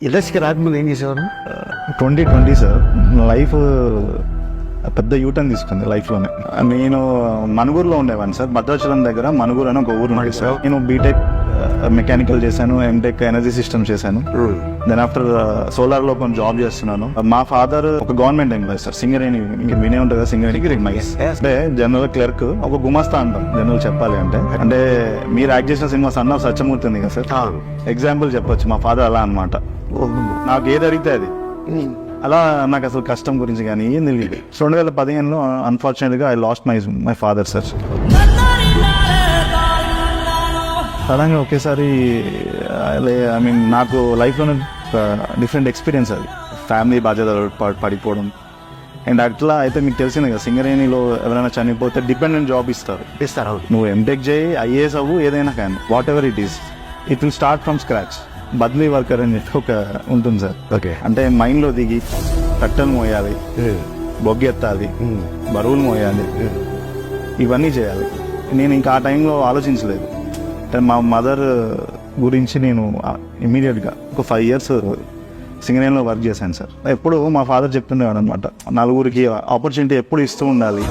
ఇండస్ట్రీకి రాకముందు ఏం చేసేవారు? 2020 సార్ లైఫ్ పెద్ద యూటర్న్ తీసుకుంది లైఫ్లోనే. నేను మనుగూరులో ఉండేవాడిని సార్, భద్రాచలం దగ్గర మనుగూరు అని ఒక ఊరు ఉంది సార్. నేను బీటెక్ మెకానికల్ చేశాను, ఎంటెక్ ఎనర్జీ సిస్టమ్ చేశాను. దెన్ ఆఫ్టర్ సోలార్లో కొంచెం జాబ్ చేస్తున్నాను. మా ఫాదర్ ఒక గవర్నమెంట్ ఎంప్లాయీ సార్, సింగరేణి, మీకు వినే ఉంటుంది కదా సింగరేణి. అంటే జనరల్ క్లర్క్, ఒక గుమాస్తా అంటాం జనరల్ చెప్పాలి అంటే మీరు యాక్ట్ చేసిన సినిమా సన్ ఆఫ్ సత్యమూర్తి ఉంది కదా సార్, ఎగ్జాంపుల్ చెప్పొచ్చు. మా ఫాదర్ అలా అనమాట. నాకు ఏది అడిగితే అది అలా. నాకు అసలు కష్టం గురించి కానీ ఏం తెలియదు. 2015లో అన్ఫార్చునేట్గా I lost my father sir. సడన్గా ఒకేసారి ఐ మీన్ నాకు లైఫ్లోనే డిఫరెంట్ ఎక్స్పీరియన్స్ అది. ఫ్యామిలీ బాధ్యతలు పడిపోవడం. అండ్ అట్లా అయితే మీకు తెలిసింది కదా, సింగరేణిలో ఎవరైనా చనిపోతే డిపెండెంట్ జాబ్ ఇస్తారు. నువ్వు ఎంటెక్ చేయి, ఐఏఎస్ అవ్వు, ఏదైనా కానీ whatever it is, it will start from scratch. బద్లీ వర్కర్ అని చెప్పి ఒక ఉంటుంది సార్. ఓకే. అంటే మైండ్లో దిగి కట్టెలు మోయాలి, బొగ్గెత్తాలి, బరువులు మోయాలి, ఇవన్నీ చేయాలి. నేను ఇంకా ఆ టైంలో ఆలోచించలేదు. అంటే మా మదర్ గురించి నేను ఇమీడియట్గా ఒక 5 years సింగరేణిలో వర్క్ చేశాను సార్. ఎప్పుడు మా ఫాదర్ చెప్తుండేవాడు అనమాట, నలుగురికి ఆపర్చునిటీ ఎప్పుడు ఇస్తూ ఉండాలి.